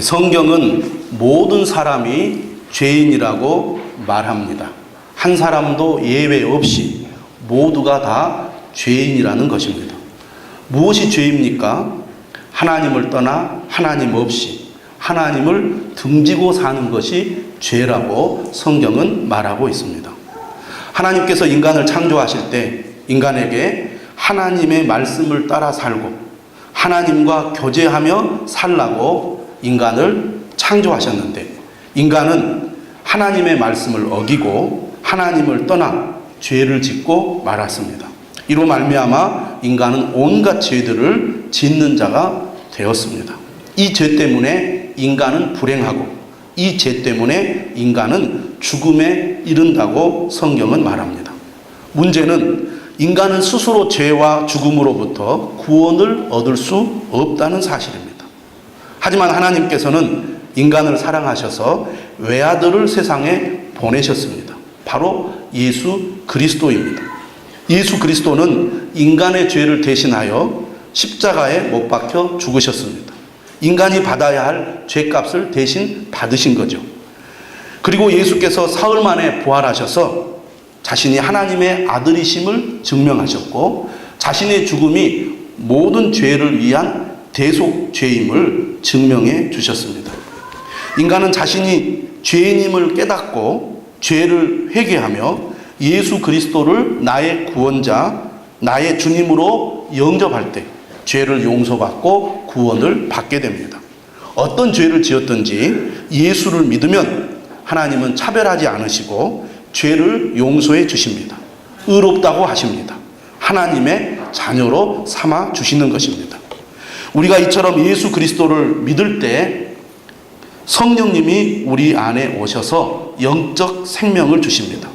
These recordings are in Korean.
성경은 모든 사람이 죄인이라고 말합니다. 한 사람도 예외 없이 모두가 다 죄인이라는 것입니다. 무엇이 죄입니까? 하나님을 떠나 하나님 없이 하나님을 등지고 사는 것이 죄라고 성경은 말하고 있습니다. 하나님께서 인간을 창조하실 때 인간에게 하나님의 말씀을 따라 살고 하나님과 교제하며 살라고 인간을 창조하셨는데, 인간은 하나님의 말씀을 어기고 하나님을 떠나 죄를 짓고 말았습니다. 이로 말미암아 인간은 온갖 죄들을 짓는 자가 되었습니다. 이 죄 때문에 인간은 불행하고 이 죄 때문에 인간은 죽음에 이른다고 성경은 말합니다. 문제는 인간은 스스로 죄와 죽음으로부터 구원을 얻을 수 없다는 사실입니다. 하지만 하나님께서는 인간을 사랑하셔서 외아들을 세상에 보내셨습니다. 바로 예수 그리스도입니다. 예수 그리스도는 인간의 죄를 대신하여 십자가에 못 박혀 죽으셨습니다. 인간이 받아야 할 죄값을 대신 받으신 거죠. 그리고 예수께서 사흘 만에 부활하셔서 자신이 하나님의 아들이심을 증명하셨고 자신의 죽음이 모든 죄를 위한 대속죄임을 증명해 주셨습니다. 인간은 자신이 죄인임을 깨닫고 죄를 회개하며 예수 그리스도를 나의 구원자, 나의 주님으로 영접할 때 죄를 용서받고 구원을 받게 됩니다. 어떤 죄를 지었든지 예수를 믿으면 하나님은 차별하지 않으시고 죄를 용서해 주십니다. 의롭다고 하십니다. 하나님의 자녀로 삼아 주시는 것입니다. 우리가 이처럼 예수 그리스도를 믿을 때 성령님이 우리 안에 오셔서 영적 생명을 주십니다.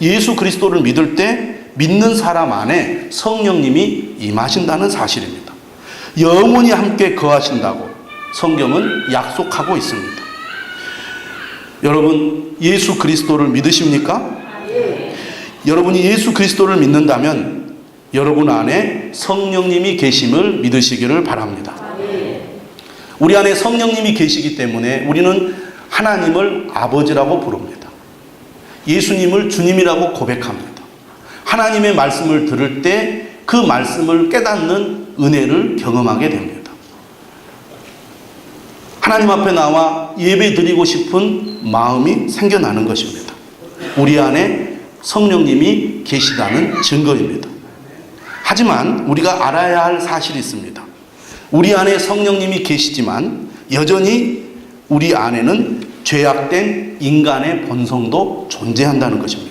예수 그리스도를 믿을 때 믿는 사람 안에 성령님이 임하신다는 사실입니다. 영원히 함께 거하신다고 성경은 약속하고 있습니다. 여러분, 예수 그리스도를 믿으십니까? 여러분이 예수 그리스도를 믿는다면 여러분 안에 성령님이 계심을 믿으시기를 바랍니다. 우리 안에 성령님이 계시기 때문에 우리는 하나님을 아버지라고 부릅니다. 예수님을 주님이라고 고백합니다. 하나님의 말씀을 들을 때 그 말씀을 깨닫는 은혜를 경험하게 됩니다. 하나님 앞에 나와 예배 드리고 싶은 마음이 생겨나는 것입니다. 우리 안에 성령님이 계시다는 증거입니다. 하지만 우리가 알아야 할 사실이 있습니다. 우리 안에 성령님이 계시지만 여전히 우리 안에는 죄악된 인간의 본성도 존재한다는 것입니다.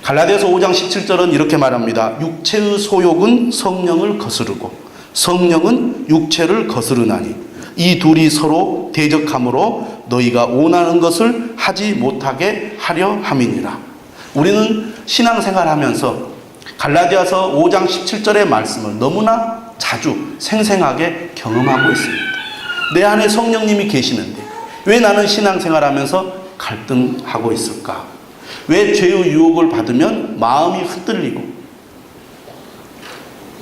갈라디아서 5장 17절은 이렇게 말합니다. 육체의 소욕은 성령을 거스르고 성령은 육체를 거스르나니 이 둘이 서로 대적함으로 너희가 원하는 것을 하지 못하게 하려 함이니라. 우리는 신앙생활하면서 갈라디아서 5장 17절의 말씀을 너무나 자주 생생하게 경험하고 있습니다. 내 안에 성령님이 계시는데 왜 나는 신앙생활하면서 갈등하고 있을까? 왜 죄의 유혹을 받으면 마음이 흔들리고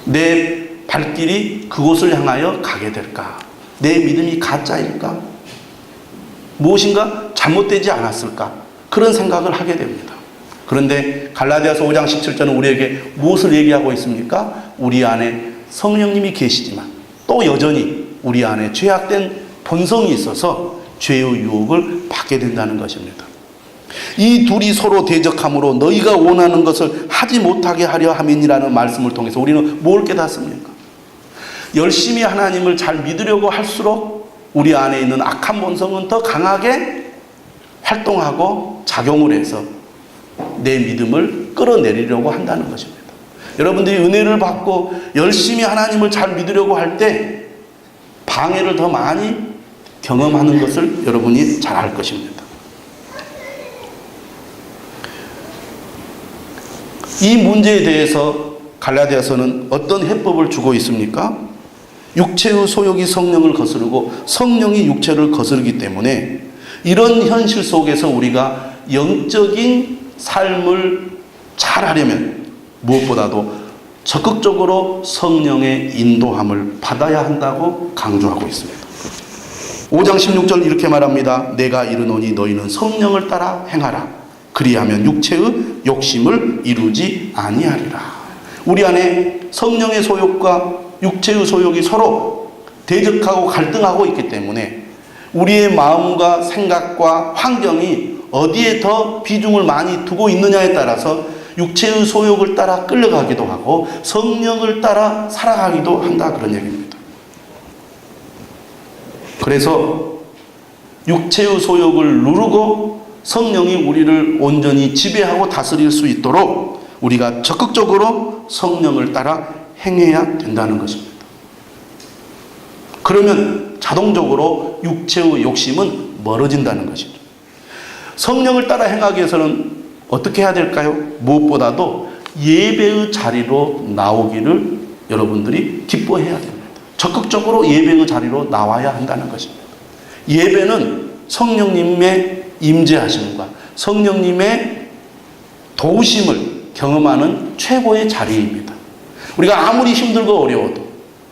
내 발길이 그곳을 향하여 가게 될까? 내 믿음이 가짜일까? 무엇인가 잘못되지 않았을까? 그런 생각을 하게 됩니다. 그런데 갈라디아서 5장 17절은 우리에게 무엇을 얘기하고 있습니까? 우리 안에 성령님이 계시지만 또 여전히 우리 안에 죄악된 본성이 있어서 죄의 유혹을 받게 된다는 것입니다. 이 둘이 서로 대적함으로 너희가 원하는 것을 하지 못하게 하려 함이니라는 말씀을 통해서 우리는 뭘 깨닫습니까? 열심히 하나님을 잘 믿으려고 할수록 우리 안에 있는 악한 본성은 더 강하게 활동하고 작용을 해서 내 믿음을 끌어내리려고 한다는 것입니다. 여러분들이 은혜를 받고 열심히 하나님을 잘 믿으려고 할 때 방해를 더 많이 경험하는 것을 여러분이 잘 알 것입니다. 이 문제에 대해서 갈라디아서는 어떤 해법을 주고 있습니까? 육체의 소욕이 성령을 거스르고 성령이 육체를 거스르기 때문에 이런 현실 속에서 우리가 영적인 삶을 잘 하려면 무엇보다도 적극적으로 성령의 인도함을 받아야 한다고 강조하고 있습니다. 5장 16절 이렇게 말합니다. 내가 이르노니 너희는 성령을 따라 행하라. 그리하면 육체의 욕심을 이루지 아니하리라. 우리 안에 성령의 소욕과 육체의 소욕이 서로 대적하고 갈등하고 있기 때문에 우리의 마음과 생각과 환경이 어디에 더 비중을 많이 두고 있느냐에 따라서 육체의 소욕을 따라 끌려가기도 하고 성령을 따라 살아가기도 한다, 그런 얘기입니다. 그래서 육체의 소욕을 누르고 성령이 우리를 온전히 지배하고 다스릴 수 있도록 우리가 적극적으로 성령을 따라 행해야 된다는 것입니다. 그러면 자동적으로 육체의 욕심은 멀어진다는 것이죠. 성령을 따라 행하기 위해서는 어떻게 해야 될까요? 무엇보다도 예배의 자리로 나오기를 여러분들이 기뻐해야 됩니다. 적극적으로 예배의 자리로 나와야 한다는 것입니다. 예배는 성령님의 임재하심과 성령님의 도우심을 경험하는 최고의 자리입니다. 우리가 아무리 힘들고 어려워도,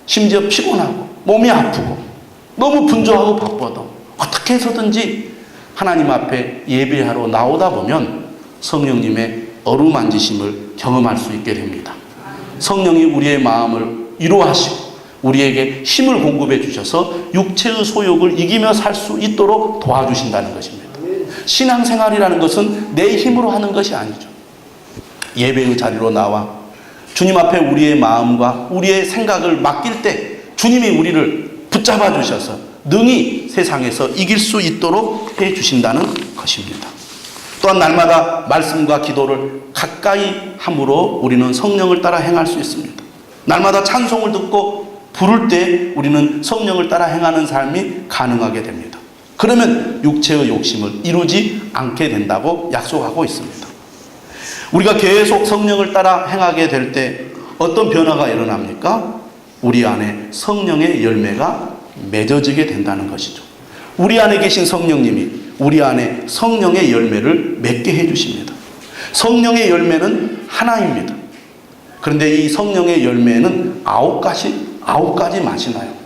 심지어 피곤하고 몸이 아프고 너무 분주하고 바빠도 어떻게 해서든지 하나님 앞에 예배하러 나오다 보면 성령님의 어루만지심을 경험할 수 있게 됩니다. 성령이 우리의 마음을 위로하시고 우리에게 힘을 공급해 주셔서 육체의 소욕을 이기며 살 수 있도록 도와주신다는 것입니다. 신앙생활이라는 것은 내 힘으로 하는 것이 아니죠. 예배의 자리로 나와 주님 앞에 우리의 마음과 우리의 생각을 맡길 때 주님이 우리를 붙잡아 주셔서 능히 세상에서 이길 수 있도록 해 주신다는 것입니다. 또한 날마다 말씀과 기도를 가까이 함으로 우리는 성령을 따라 행할 수 있습니다. 날마다 찬송을 듣고 부를 때 우리는 성령을 따라 행하는 삶이 가능하게 됩니다. 그러면 육체의 욕심을 이루지 않게 된다고 약속하고 있습니다. 우리가 계속 성령을 따라 행하게 될 때 어떤 변화가 일어납니까? 우리 안에 성령의 열매가 맺어지게 된다는 것이죠. 우리 안에 계신 성령님이 우리 안에 성령의 열매를 맺게 해주십니다. 성령의 열매는 하나입니다. 그런데 이 성령의 열매는 아홉 가지 맛이 나요.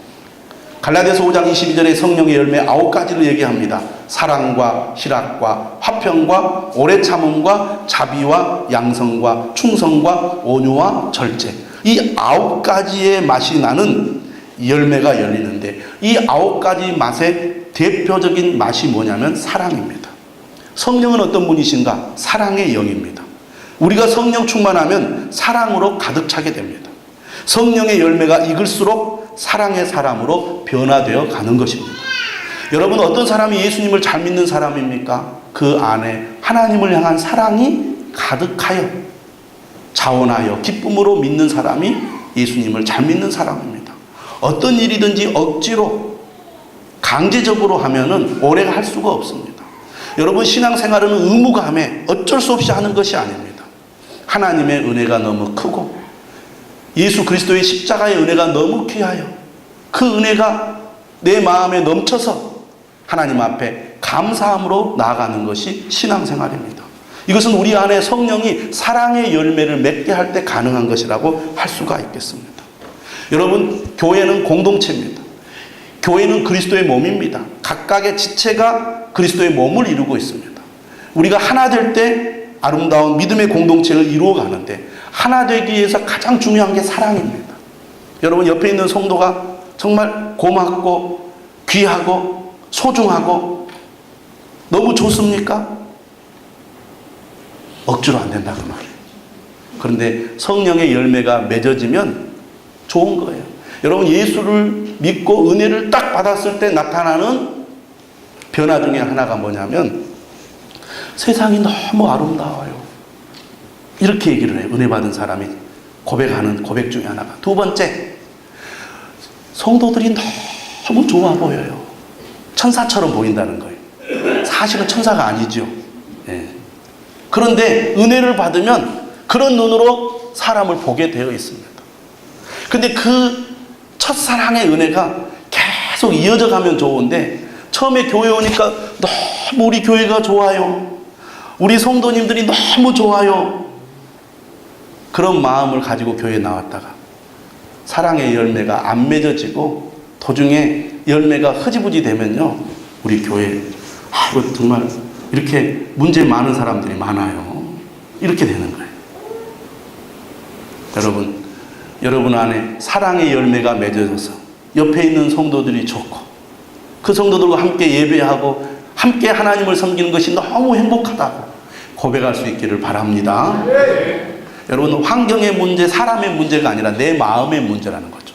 갈라디아서 5장 22절에 성령의 열매 9가지를 얘기합니다. 사랑과 희락과 화평과 오래 참음과 자비와 양성과 충성과 온유와 절제. 이 9가지의 맛이 나는 열매가 열리는데 이 9가지 맛의 대표적인 맛이 뭐냐면 사랑입니다. 성령은 어떤 분이신가? 사랑의 영입니다. 우리가 성령 충만하면 사랑으로 가득 차게 됩니다. 성령의 열매가 익을수록 사랑의 사람으로 변화되어 가는 것입니다. 여러분, 어떤 사람이 예수님을 잘 믿는 사람입니까? 그 안에 하나님을 향한 사랑이 가득하여 자원하여 기쁨으로 믿는 사람이 예수님을 잘 믿는 사람입니다. 어떤 일이든지 억지로 강제적으로 하면은 오래 할 수가 없습니다. 여러분, 신앙생활은 의무감에 어쩔 수 없이 하는 것이 아닙니다. 하나님의 은혜가 너무 크고 예수 그리스도의 십자가의 은혜가 너무 귀하여 그 은혜가 내 마음에 넘쳐서 하나님 앞에 감사함으로 나아가는 것이 신앙생활입니다. 이것은 우리 안에 성령이 사랑의 열매를 맺게 할 때 가능한 것이라고 할 수가 있겠습니다. 여러분, 교회는 공동체입니다. 교회는 그리스도의 몸입니다. 각각의 지체가 그리스도의 몸을 이루고 있습니다. 우리가 하나 될 때 아름다운 믿음의 공동체를 이루어 가는데 하나 되기 위해서 가장 중요한 게 사랑입니다. 여러분, 옆에 있는 성도가 정말 고맙고 귀하고 소중하고 너무 좋습니까? 억지로 안 된다고 말해요. 그런데 성령의 열매가 맺어지면 좋은 거예요. 여러분, 예수를 믿고 은혜를 딱 받았을 때 나타나는 변화 중에 하나가 뭐냐면 세상이 너무 아름다워요. 이렇게 얘기를 해요. 은혜 받은 사람이 고백하는 고백 중에 하나가. 두 번째, 성도들이 너무 좋아 보여요. 천사처럼 보인다는 거예요. 사실은 천사가 아니죠. 예. 그런데 은혜를 받으면 그런 눈으로 사람을 보게 되어 있습니다. 근데 그 첫사랑의 은혜가 계속 이어져 가면 좋은데 처음에 교회 오니까 너무 우리 교회가 좋아요. 우리 성도님들이 너무 좋아요. 그런 마음을 가지고 교회에 나왔다가 사랑의 열매가 안 맺어지고 도중에 열매가 흐지부지 되면요, 우리 교회 이거 정말 이렇게 문제 많은 사람들이 많아요. 이렇게 되는 거예요. 여러분 안에 사랑의 열매가 맺어져서 옆에 있는 성도들이 좋고 그 성도들과 함께 예배하고 함께 하나님을 섬기는 것이 너무 행복하다고 고백할 수 있기를 바랍니다. 여러분, 환경의 문제, 사람의 문제가 아니라 내 마음의 문제라는 거죠.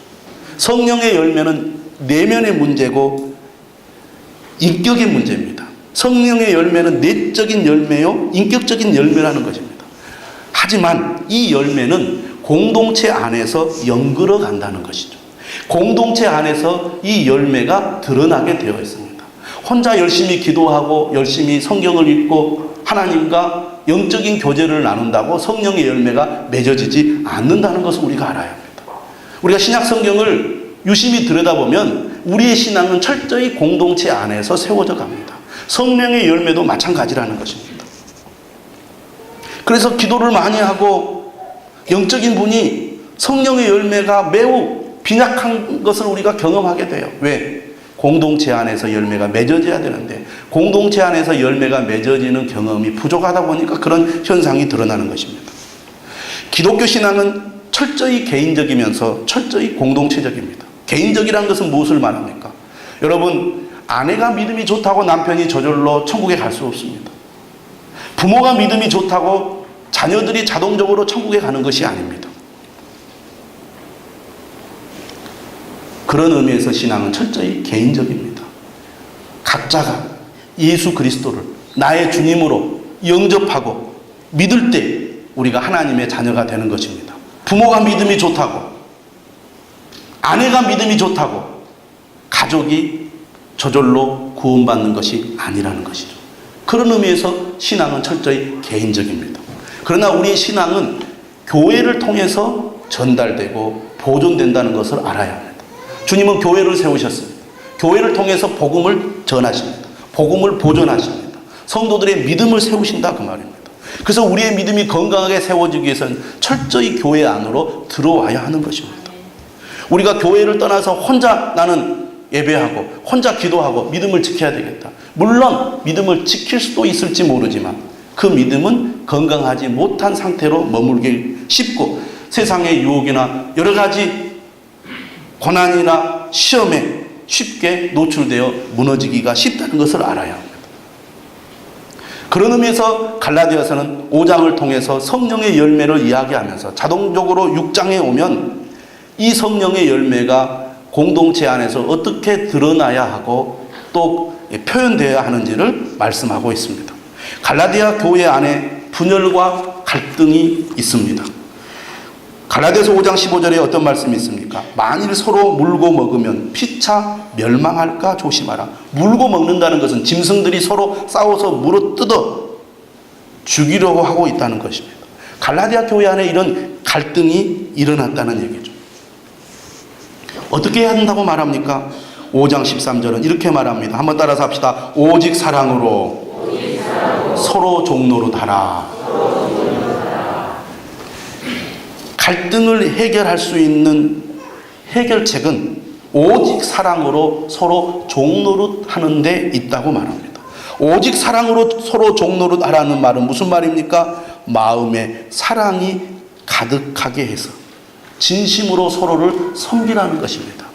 성령의 열매는 내면의 문제고 인격의 문제입니다. 성령의 열매는 내적인 열매요, 인격적인 열매라는 것입니다. 하지만 이 열매는 공동체 안에서 연결어 간다는 것이죠. 공동체 안에서 이 열매가 드러나게 되어 있습니다. 혼자 열심히 기도하고 열심히 성경을 읽고 하나님과 영적인 교제를 나눈다고 성령의 열매가 맺어지지 않는다는 것을 우리가 알아야 합니다. 우리가 신약 성경을 유심히 들여다보면 우리의 신앙은 철저히 공동체 안에서 세워져 갑니다. 성령의 열매도 마찬가지라는 것입니다. 그래서 기도를 많이 하고 영적인 분이 성령의 열매가 매우 빈약한 것을 우리가 경험하게 돼요. 왜? 공동체 안에서 열매가 맺어져야 되는데 공동체 안에서 열매가 맺어지는 경험이 부족하다 보니까 그런 현상이 드러나는 것입니다. 기독교 신앙은 철저히 개인적이면서 철저히 공동체적입니다. 개인적이라는 것은 무엇을 말합니까? 여러분, 아내가 믿음이 좋다고 남편이 저절로 천국에 갈 수 없습니다. 부모가 믿음이 좋다고 자녀들이 자동적으로 천국에 가는 것이 아닙니다. 그런 의미에서 신앙은 철저히 개인적입니다. 각자가 예수 그리스도를 나의 주님으로 영접하고 믿을 때 우리가 하나님의 자녀가 되는 것입니다. 부모가 믿음이 좋다고, 아내가 믿음이 좋다고 가족이 저절로 구원받는 것이 아니라는 것이죠. 그런 의미에서 신앙은 철저히 개인적입니다. 그러나 우리의 신앙은 교회를 통해서 전달되고 보존된다는 것을 알아야 합니다. 주님은 교회를 세우셨습니다. 교회를 통해서 복음을 전하십니다. 복음을 보존하십니다. 성도들의 믿음을 세우신다 그 말입니다. 그래서 우리의 믿음이 건강하게 세워지기 위해서는 철저히 교회 안으로 들어와야 하는 것입니다. 우리가 교회를 떠나서 혼자 나는 예배하고 혼자 기도하고 믿음을 지켜야 되겠다. 물론 믿음을 지킬 수도 있을지 모르지만 그 믿음은 건강하지 못한 상태로 머물기 쉽고 세상의 유혹이나 여러 가지 고난이나 시험에 쉽게 노출되어 무너지기가 쉽다는 것을 알아야 합니다. 그런 의미에서 갈라디아서는 5장을 통해서 성령의 열매를 이야기하면서 자동적으로 6장에 오면 이 성령의 열매가 공동체 안에서 어떻게 드러나야 하고 또 표현되어야 하는지를 말씀하고 있습니다. 갈라디아 교회 안에 분열과 갈등이 있습니다. 갈라디아서 5장 15절에 어떤 말씀이 있습니까? 만일 서로 물고 먹으면 피차 멸망할까 조심하라. 물고 먹는다는 것은 짐승들이 서로 싸워서 물어 뜯어 죽이려고 하고 있다는 것입니다. 갈라디아 교회 안에 이런 갈등이 일어났다는 얘기죠. 어떻게 해야 한다고 말합니까? 5장 13절은 이렇게 말합니다. 한번 따라서 합시다. 오직 사랑으로 서로 종로로 달아. 갈등을 해결할 수 있는 해결책은 오직 사랑으로 서로 종노릇 하는 데 있다고 말합니다. 오직 사랑으로 서로 종노릇 하라는 말은 무슨 말입니까? 마음에 사랑이 가득하게 해서 진심으로 서로를 섬기라는 것입니다.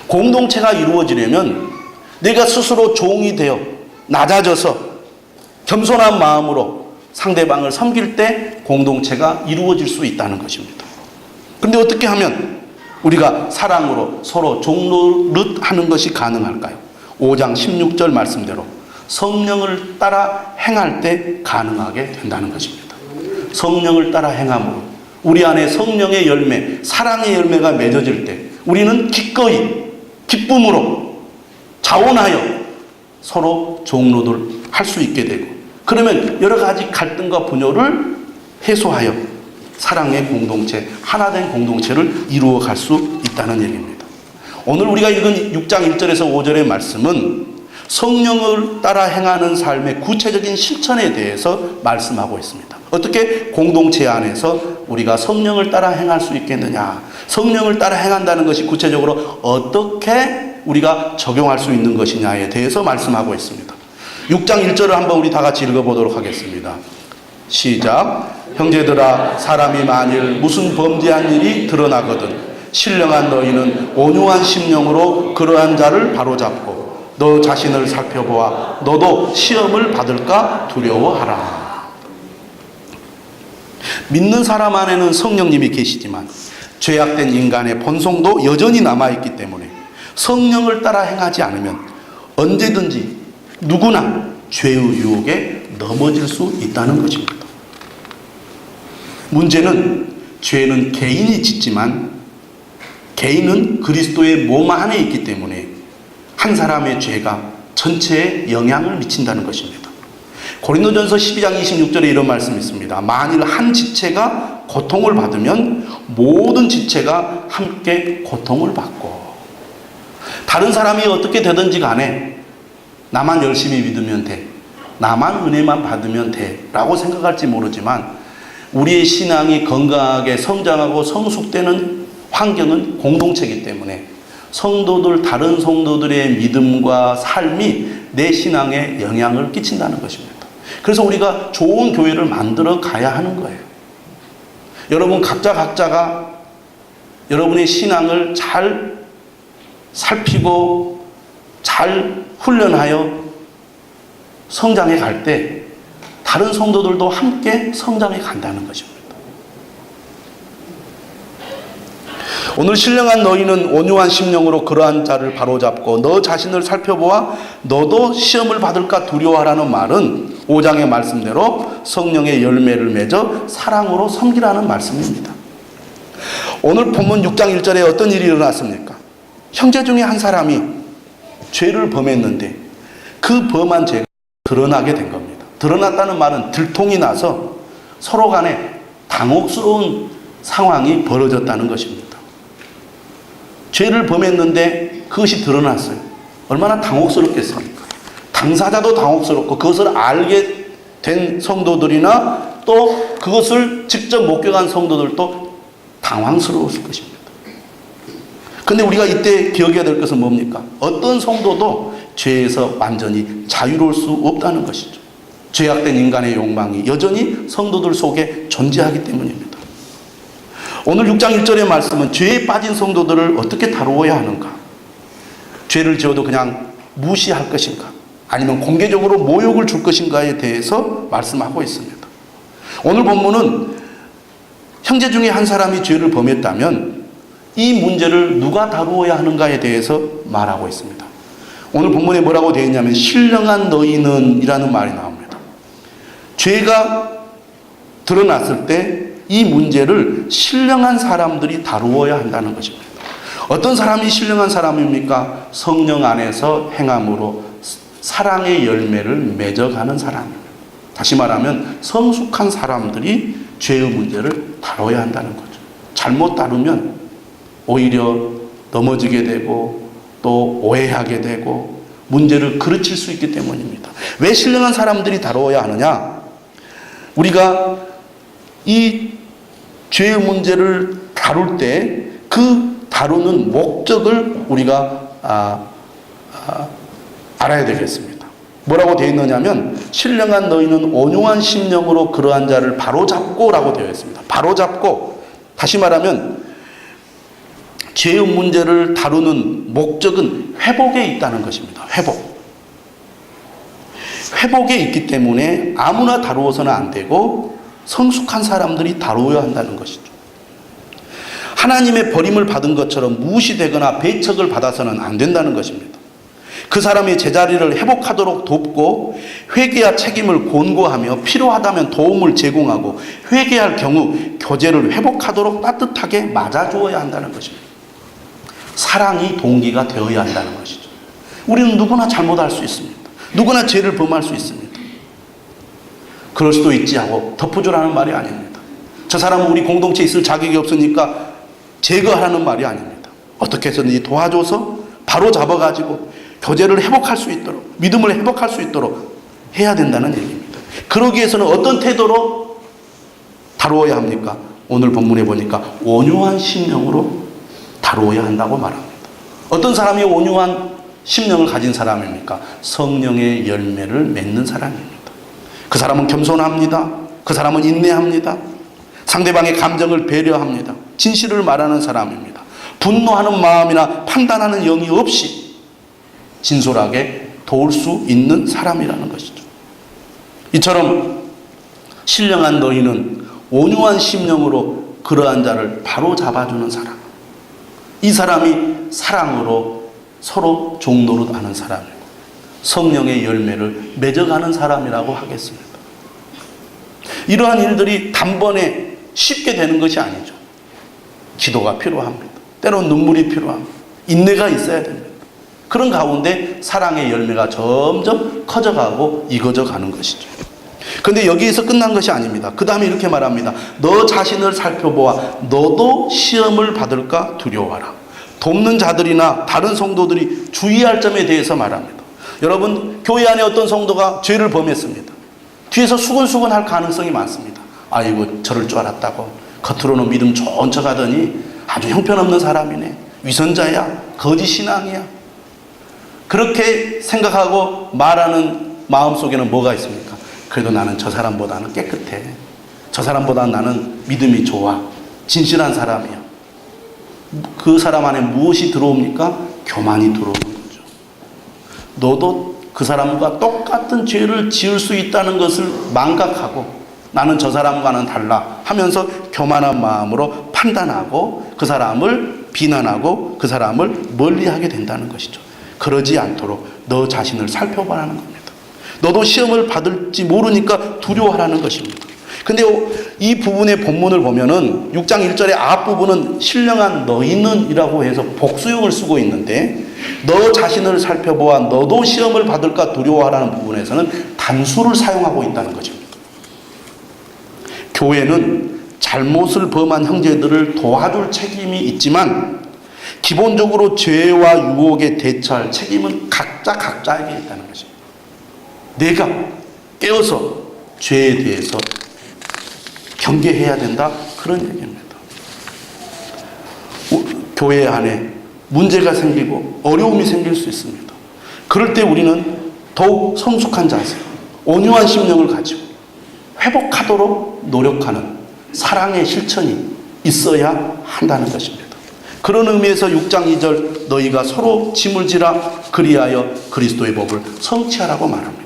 공동체가 이루어지려면 내가 스스로 종이 되어 낮아져서 겸손한 마음으로 상대방을 섬길 때 공동체가 이루어질 수 있다는 것입니다. 그런데 어떻게 하면 우리가 사랑으로 서로 종노릇 하는 것이 가능할까요? 5장 16절 말씀대로 성령을 따라 행할 때 가능하게 된다는 것입니다. 성령을 따라 행함으로 우리 안에 성령의 열매, 사랑의 열매가 맺어질 때 우리는 기꺼이 기쁨으로 자원하여 서로 종노릇을 할 수 있게 되고 그러면 여러 가지 갈등과 분열을 해소하여 사랑의 공동체, 하나된 공동체를 이루어 갈 수 있다는 얘기입니다. 오늘 우리가 읽은 6장 1절에서 5절의 말씀은 성령을 따라 행하는 삶의 구체적인 실천에 대해서 말씀하고 있습니다. 어떻게 공동체 안에서 우리가 성령을 따라 행할 수 있겠느냐? 성령을 따라 행한다는 것이 구체적으로 어떻게 우리가 적용할 수 있는 것이냐에 대해서 말씀하고 있습니다. 6장 1절을 한번 우리 다 같이 읽어보도록 하겠습니다. 시작. 형제들아, 사람이 만일 무슨 범죄한 일이 드러나거든 신령한 너희는 온유한 심령으로 그러한 자를 바로잡고 너 자신을 살펴보아 너도 시험을 받을까 두려워하라. 믿는 사람 안에는 성령님이 계시지만 죄악된 인간의 본성도 여전히 남아있기 때문에 성령을 따라 행하지 않으면 언제든지 누구나 죄의 유혹에 넘어질 수 있다는 것입니다. 문제는 죄는 개인이 짓지만 개인은 그리스도의 몸 안에 있기 때문에 한 사람의 죄가 전체에 영향을 미친다는 것입니다. 고린도전서 12장 26절에 이런 말씀이 있습니다. 만일 한 지체가 고통을 받으면 모든 지체가 함께 고통을 받고, 다른 사람이 어떻게 되든지 간에 나만 열심히 믿으면 돼, 나만 은혜만 받으면 돼 라고 생각할지 모르지만 우리의 신앙이 건강하게 성장하고 성숙되는 환경은 공동체이기 때문에 성도들, 다른 성도들의 믿음과 삶이 내 신앙에 영향을 끼친다는 것입니다. 그래서 우리가 좋은 교회를 만들어 가야 하는 거예요. 여러분 각자가 여러분의 신앙을 잘 살피고 잘 훈련하여 성장해 갈 때 다른 성도들도 함께 성장해 간다는 것입니다. 오늘 신령한 너희는 온유한 심령으로 그러한 자를 바로잡고 너 자신을 살펴보아 너도 시험을 받을까 두려워하라는 말은 5장의 말씀대로 성령의 열매를 맺어 사랑으로 섬기라는 말씀입니다. 오늘 본문 6장 1절에 어떤 일이 일어났습니까? 형제 중에 한 사람이 죄를 범했는데 그 범한 죄가 드러나게 된 겁니다. 드러났다는 말은 들통이 나서 서로 간에 당혹스러운 상황이 벌어졌다는 것입니다. 죄를 범했는데 그것이 드러났어요. 얼마나 당혹스럽겠습니까? 당사자도 당혹스럽고 그것을 알게 된 성도들이나 또 그것을 직접 목격한 성도들도 당황스러웠을 것입니다. 근데 우리가 이때 기억해야 될 것은 뭡니까? 어떤 성도도 죄에서 완전히 자유로울 수 없다는 것이죠. 죄악된 인간의 욕망이 여전히 성도들 속에 존재하기 때문입니다. 오늘 6장 1절의 말씀은 죄에 빠진 성도들을 어떻게 다루어야 하는가? 죄를 지어도 그냥 무시할 것인가? 아니면 공개적으로 모욕을 줄 것인가에 대해서 말씀하고 있습니다. 오늘 본문은 형제 중에 한 사람이 죄를 범했다면 이 문제를 누가 다루어야 하는가에 대해서 말하고 있습니다. 오늘 본문에 뭐라고 되어 있냐면 신령한 너희는 이라는 말이 나옵니다. 죄가 드러났을 때 이 문제를 신령한 사람들이 다루어야 한다는 것입니다. 어떤 사람이 신령한 사람입니까? 성령 안에서 행함으로 사랑의 열매를 맺어가는 사람입니다. 다시 말하면 성숙한 사람들이 죄의 문제를 다뤄야 한다는 거죠. 잘못 다루면 오히려 넘어지게 되고 또 오해하게 되고 문제를 그르칠 수 있기 때문입니다. 왜 신령한 사람들이 다루어야 하느냐? 우리가 이 죄의 문제를 다룰 때 그 다루는 목적을 우리가 알아야 되겠습니다. 뭐라고 되어 있느냐면 신령한 너희는 온유한 심령으로 그러한 자를 바로잡고 라고 되어 있습니다. 바로잡고, 다시 말하면 죄의 문제를 다루는 목적은 회복에 있다는 것입니다. 회복에 있기 때문에 아무나 다루어서는 안 되고 성숙한 사람들이 다루어야 한다는 것이죠. 하나님의 버림을 받은 것처럼 무시되거나 배척을 받아서는 안 된다는 것입니다. 그 사람의 제자리를 회복하도록 돕고 회개와 책임을 권고하며 필요하다면 도움을 제공하고 회개할 경우 교제를 회복하도록 따뜻하게 맞아주어야 한다는 것입니다. 사랑이 동기가 되어야 한다는 것이죠. 우리는 누구나 잘못할 수 있습니다. 누구나 죄를 범할 수 있습니다. 그럴 수도 있지 하고 덮어주라는 말이 아닙니다. 저 사람은 우리 공동체에 있을 자격이 없으니까 제거하라는 말이 아닙니다. 어떻게 해서든지 도와줘서 바로 잡아가지고 교제를 회복할 수 있도록, 믿음을 회복할 수 있도록 해야 된다는 얘기입니다. 그러기 위해서는 어떤 태도로 다루어야 합니까? 오늘 본문에 보니까 온유한 심령으로 다루어야 한다고 말합니다. 어떤 사람이 온유한 심령을 가진 사람입니까? 성령의 열매를 맺는 사람입니다. 그 사람은 겸손합니다. 그 사람은 인내합니다. 상대방의 감정을 배려합니다. 진실을 말하는 사람입니다. 분노하는 마음이나 판단하는 영이 없이 진솔하게 도울 수 있는 사람이라는 것이죠. 이처럼 신령한 너희는 온유한 심령으로 그러한 자를 바로 잡아주는 사람. 이 사람이 사랑으로 서로 종노릇 하는 사람이고 성령의 열매를 맺어가는 사람이라고 하겠습니다. 이러한 일들이 단번에 쉽게 되는 것이 아니죠. 기도가 필요합니다. 때로는 눈물이 필요합니다. 인내가 있어야 됩니다. 그런 가운데 사랑의 열매가 점점 커져가고 익어져 가는 것이죠. 그런데 여기에서 끝난 것이 아닙니다. 그 다음에 이렇게 말합니다. 너 자신을 살펴보아 너도 시험을 받을까 두려워하라. 돕는 자들이나 다른 성도들이 주의할 점에 대해서 말합니다. 여러분, 교회 안에 어떤 성도가 죄를 범했습니다. 뒤에서 수근수근 할 가능성이 많습니다. 아이고, 저럴 줄 알았다고. 겉으로는 믿음 좋은 척 하더니 아주 형편없는 사람이네. 위선자야. 거짓 신앙이야. 그렇게 생각하고 말하는 마음속에는 뭐가 있습니까? 그래도 나는 저 사람보다는 깨끗해. 저 사람보다는 나는 믿음이 좋아. 진실한 사람이야. 그 사람 안에 무엇이 들어옵니까? 교만이 들어오는 거죠. 너도 그 사람과 똑같은 죄를 지을 수 있다는 것을 망각하고 나는 저 사람과는 달라 하면서 교만한 마음으로 판단하고 그 사람을 비난하고 그 사람을 멀리하게 된다는 것이죠. 그러지 않도록 너 자신을 살펴보라는 겁니다. 너도 시험을 받을지 모르니까 두려워하라는 것입니다. 근데 이 부분의 본문을 보면은 6장 1절의 앞부분은 신령한 너희는 이라고 해서 복수형을 쓰고 있는데 너 자신을 살펴보아 너도 시험을 받을까 두려워하라는 부분에서는 단수를 사용하고 있다는 것입니다. 교회는 잘못을 범한 형제들을 도와줄 책임이 있지만 기본적으로 죄와 유혹에 대처할 책임은 각자에게 있다는 것입니다. 내가 깨어서 죄에 대해서 경계해야 된다, 그런 얘기입니다. 교회 안에 문제가 생기고 어려움이 생길 수 있습니다. 그럴 때 우리는 더욱 성숙한 자세, 온유한 심령을 가지고 회복하도록 노력하는 사랑의 실천이 있어야 한다는 것입니다. 그런 의미에서 6장 2절 너희가 서로 짐을 지라 그리하여 그리스도의 법을 성취하라고 말합니다.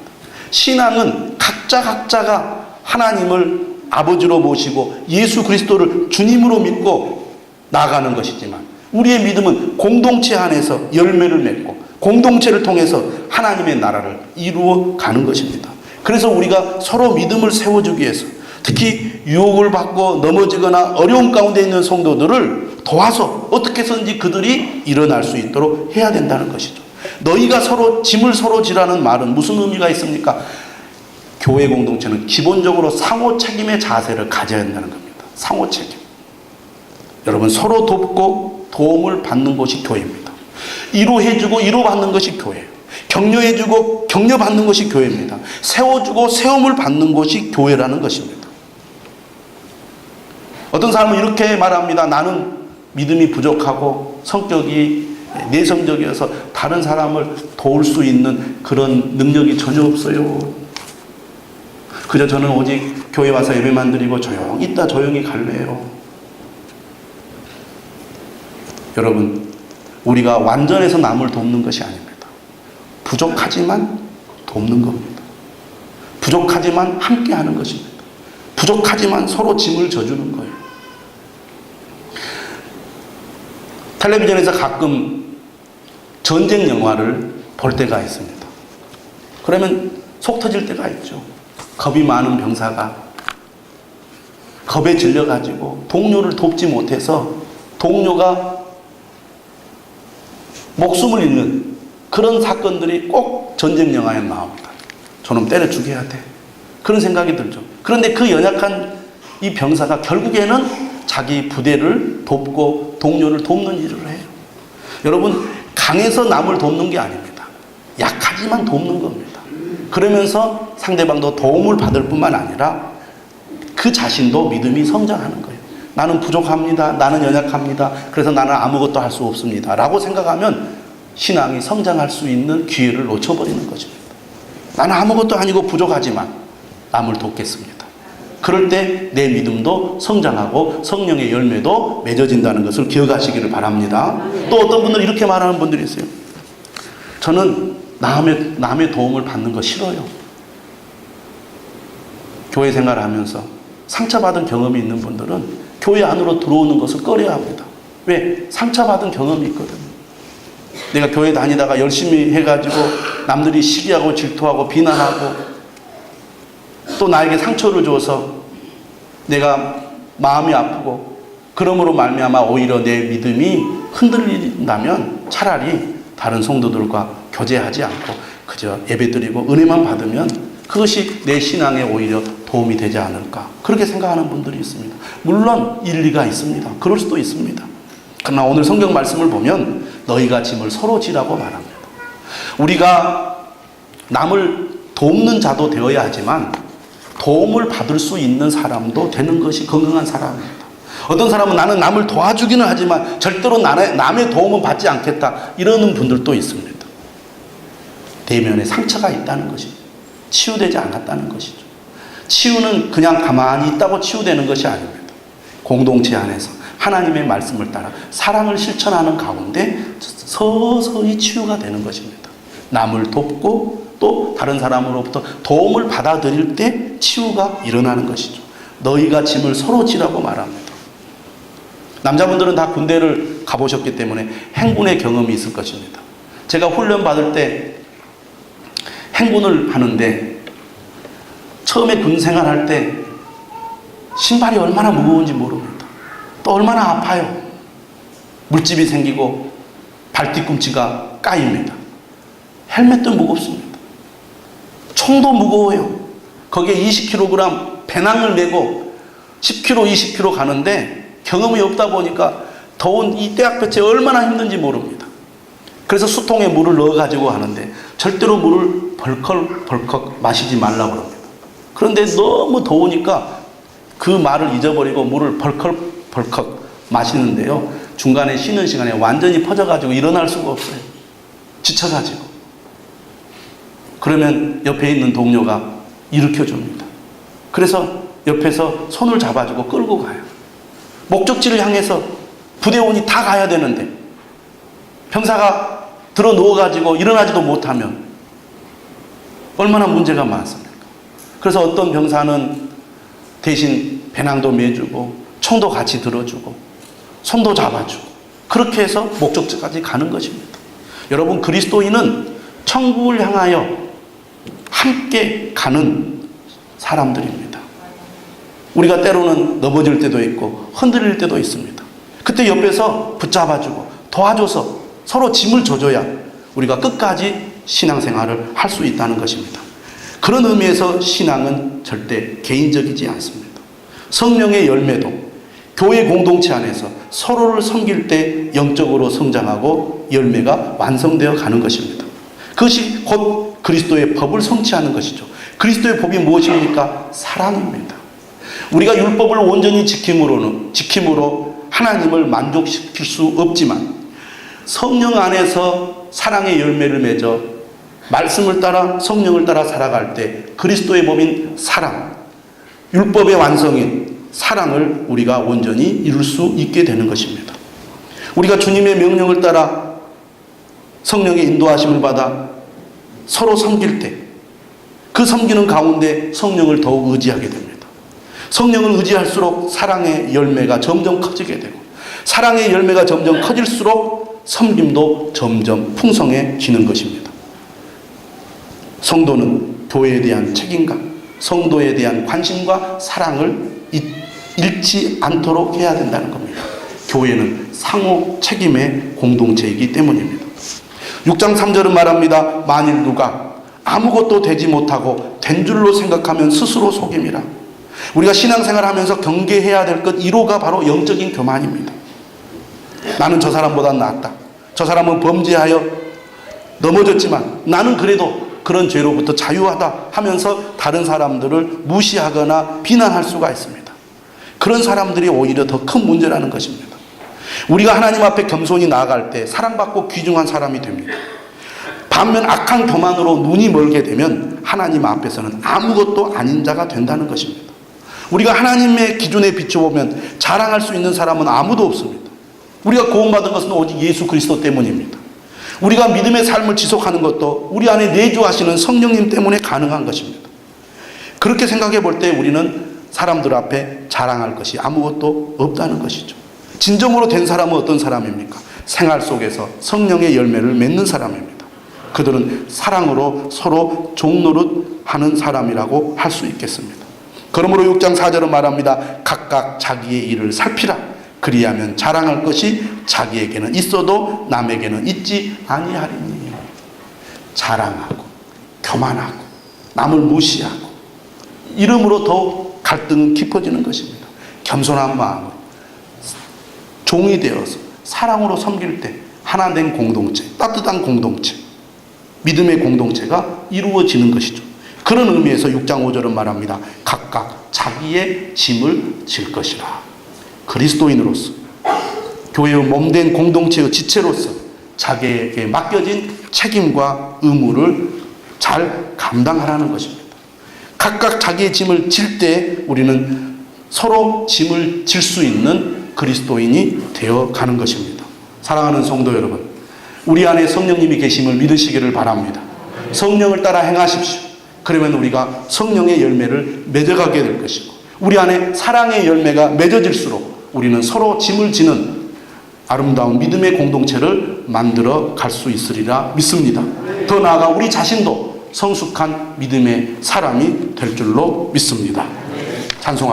신앙은 각자가 하나님을 아버지로 모시고 예수 그리스도를 주님으로 믿고 나아가는 것이지만 우리의 믿음은 공동체 안에서 열매를 맺고 공동체를 통해서 하나님의 나라를 이루어 가는 것입니다. 그래서 우리가 서로 믿음을 세워주기 위해서 특히 유혹을 받고 넘어지거나 어려움 가운데 있는 성도들을 도와서 어떻게 해서든지 그들이 일어날 수 있도록 해야 된다는 것이죠. 너희가 서로 짐을 서로 지라는 말은 무슨 의미가 있습니까? 교회 공동체는 기본적으로 상호 책임의 자세를 가져야 한다는 겁니다. 상호 책임. 여러분, 서로 돕고 도움을 받는 것이 교회입니다. 위로해주고 위로받는 것이 교회예요. 격려해주고 격려받는 것이 교회입니다. 세워주고 세움을 받는 것이 교회라는 것입니다. 어떤 사람은 이렇게 말합니다. 나는 믿음이 부족하고 성격이 내성적이어서 다른 사람을 도울 수 있는 그런 능력이 전혀 없어요. 그저 저는 오직 교회 와서 예배만 드리고 조용히 있다 조용히 갈래요. 여러분, 우리가 완전해서 남을 돕는 것이 아닙니다. 부족하지만 돕는 겁니다. 부족하지만 함께 하는 것입니다. 부족하지만 서로 짐을 져주는 거예요. 텔레비전에서 가끔 전쟁 영화를 볼 때가 있습니다. 그러면 속 터질 때가 있죠. 겁이 많은 병사가 겁에 질려가지고 동료를 돕지 못해서 동료가 목숨을 잃는 그런 사건들이 꼭 전쟁 영화에 나옵니다. 저놈 때려 죽여야 돼. 그런 생각이 들죠. 그런데 그 연약한 이 병사가 결국에는 자기 부대를 돕고 동료를 돕는 일을 해요. 여러분, 강해서 남을 돕는 게 아닙니다. 약하지만 돕는 겁니다. 그러면서 상대방도 도움을 받을 뿐만 아니라 그 자신도 믿음이 성장하는 거예요. 나는 부족합니다. 나는 연약합니다. 그래서 나는 아무것도 할 수 없습니다. 라고 생각하면 신앙이 성장할 수 있는 기회를 놓쳐버리는 것입니다. 나는 아무것도 아니고 부족하지만 남을 돕겠습니다. 그럴 때 내 믿음도 성장하고 성령의 열매도 맺어진다는 것을 기억하시기를 바랍니다. 또 어떤 분들은 이렇게 말하는 분들이 있어요. 저는 남의 도움을 받는 거 싫어요. 교회 생활을 하면서 상처받은 경험이 있는 분들은 교회 안으로 들어오는 것을 꺼려야 합니다. 왜? 상처받은 경험이 있거든요. 내가 교회 다니다가 열심히 해가지고 남들이 시기하고 질투하고 비난하고 또 나에게 상처를 줘서 내가 마음이 아프고 그러므로 말미암아 오히려 내 믿음이 흔들린다면 차라리 다른 성도들과 교제하지 않고 그저 예배드리고 은혜만 받으면 그것이 내 신앙에 오히려 도움이 되지 않을까, 그렇게 생각하는 분들이 있습니다. 물론 일리가 있습니다. 그럴 수도 있습니다. 그러나 오늘 성경 말씀을 보면 너희가 짐을 서로 지라고 말합니다. 우리가 남을 돕는 자도 되어야 하지만 도움을 받을 수 있는 사람도 되는 것이 건강한 사람입니다. 어떤 사람은 나는 남을 도와주기는 하지만 절대로 남의 도움은 받지 않겠다, 이러는 분들도 있습니다. 대면에 상처가 있다는 것이죠. 치유되지 않았다는 것이죠. 치유는 그냥 가만히 있다고 치유되는 것이 아닙니다. 공동체 안에서 하나님의 말씀을 따라 사랑을 실천하는 가운데 서서히 치유가 되는 것입니다. 남을 돕고 또 다른 사람으로부터 도움을 받아들일 때 치유가 일어나는 것이죠. 너희가 짐을 서로 지라고 말합니다. 남자분들은 다 군대를 가보셨기 때문에 행군의 경험이 있을 것입니다. 제가 훈련 받을 때 행군을 하는데 처음에 군 생활할 때 신발이 얼마나 무거운지 모릅니다. 또 얼마나 아파요. 물집이 생기고 발 뒤꿈치가 까입니다. 헬멧도 무겁습니다. 총도 무거워요. 거기에 20kg 배낭을 메고 10km, 20km 가는데 경험이 없다 보니까 더운 이 떼약볕에 얼마나 힘든지 모릅니다. 그래서 수통에 물을 넣어가지고 하는데 절대로 물을 벌컥벌컥 마시지 말라고 합니다. 그런데 너무 더우니까 그 말을 잊어버리고 물을 벌컥벌컥 마시는데요. 중간에 쉬는 시간에 완전히 퍼져가지고 일어날 수가 없어요. 지쳐가지고. 그러면 옆에 있는 동료가 일으켜줍니다. 그래서 옆에서 손을 잡아주고 끌고 가요. 목적지를 향해서 부대원이 다 가야 되는데 병사가 들어 누워가지고 일어나지도 못하면 얼마나 문제가 많습니까? 그래서 어떤 병사는 대신 배낭도 매주고 총도 같이 들어주고 손도 잡아주고 그렇게 해서 목적지까지 가는 것입니다. 여러분, 그리스도인은 천국을 향하여 함께 가는 사람들입니다. 우리가 때로는 넘어질 때도 있고 흔들릴 때도 있습니다. 그때 옆에서 붙잡아주고 도와줘서 서로 짐을 져줘야 우리가 끝까지 신앙생활을 할 수 있다는 것입니다. 그런 의미에서 신앙은 절대 개인적이지 않습니다. 성령의 열매도 교회 공동체 안에서 서로를 섬길 때 영적으로 성장하고 열매가 완성되어 가는 것입니다. 그것이 곧 그리스도의 법을 성취하는 것이죠. 그리스도의 법이 무엇입니까? 사랑입니다. 우리가 율법을 온전히 지킴으로 하나님을 만족시킬 수 없지만 성령 안에서 사랑의 열매를 맺어 말씀을 따라 성령을 따라 살아갈 때 그리스도의 법인 사랑, 율법의 완성인 사랑을 우리가 온전히 이룰 수 있게 되는 것입니다. 우리가 주님의 명령을 따라 성령의 인도하심을 받아 서로 섬길 때 그 섬기는 가운데 성령을 더욱 의지하게 됩니다. 성령을 의지할수록 사랑의 열매가 점점 커지게 되고 사랑의 열매가 점점 커질수록 섬김도 점점 풍성해지는 것입니다. 성도는 교회에 대한 책임감, 성도에 대한 관심과 사랑을 잃지 않도록 해야 된다는 겁니다. 교회는 상호 책임의 공동체이기 때문입니다. 6장 3절은 말합니다. 만일 누가 아무것도 되지 못하고 된 줄로 생각하면 스스로 속임이라. 우리가 신앙생활 하면서 경계해야 될 것 1호가 바로 영적인 교만입니다. 나는 저 사람보다 낫다. 저 사람은 범죄하여 넘어졌지만 나는 그래도 그런 죄로부터 자유하다 하면서 다른 사람들을 무시하거나 비난할 수가 있습니다. 그런 사람들이 오히려 더 큰 문제라는 것입니다. 우리가 하나님 앞에 겸손히 나아갈 때 사랑받고 귀중한 사람이 됩니다. 반면 악한 교만으로 눈이 멀게 되면 하나님 앞에서는 아무것도 아닌 자가 된다는 것입니다. 우리가 하나님의 기준에 비춰보면 자랑할 수 있는 사람은 아무도 없습니다. 우리가 구원받은 것은 오직 예수 그리스도 때문입니다. 우리가 믿음의 삶을 지속하는 것도 우리 안에 내주하시는 성령님 때문에 가능한 것입니다. 그렇게 생각해 볼 때 우리는 사람들 앞에 자랑할 것이 아무것도 없다는 것이죠. 진정으로 된 사람은 어떤 사람입니까? 생활 속에서 성령의 열매를 맺는 사람입니다. 그들은 사랑으로 서로 종노릇하는 사람이라고 할 수 있겠습니다. 그러므로 6장 4절은 말합니다. 각각 자기의 일을 살피라. 그리하면 자랑할 것이 자기에게는 있어도 남에게는 있지 아니하리니. 자랑하고 교만하고 남을 무시하고 이름으로 더욱 갈등은 깊어지는 것입니다. 겸손한 마음으로 종이 되어서 사랑으로 섬길 때 하나 된 공동체, 따뜻한 공동체, 믿음의 공동체가 이루어지는 것이죠. 그런 의미에서 6장 5절은 말합니다. 각각 자기의 짐을 질 것이라. 그리스도인으로서 교회의 몸된 공동체의 지체로서 자기에게 맡겨진 책임과 의무를 잘 감당하라는 것입니다. 각각 자기의 짐을 질 때 우리는 서로 짐을 질 수 있는 그리스도인이 되어가는 것입니다. 사랑하는 성도 여러분, 우리 안에 성령님이 계심을 믿으시기를 바랍니다. 성령을 따라 행하십시오. 그러면 우리가 성령의 열매를 맺어가게 될 것이고 우리 안에 사랑의 열매가 맺어질수록 우리는 서로 짐을 지는 아름다운 믿음의 공동체를 만들어 갈 수 있으리라 믿습니다. 더 나아가 우리 자신도 성숙한 믿음의 사람이 될 줄로 믿습니다. 찬송합니다.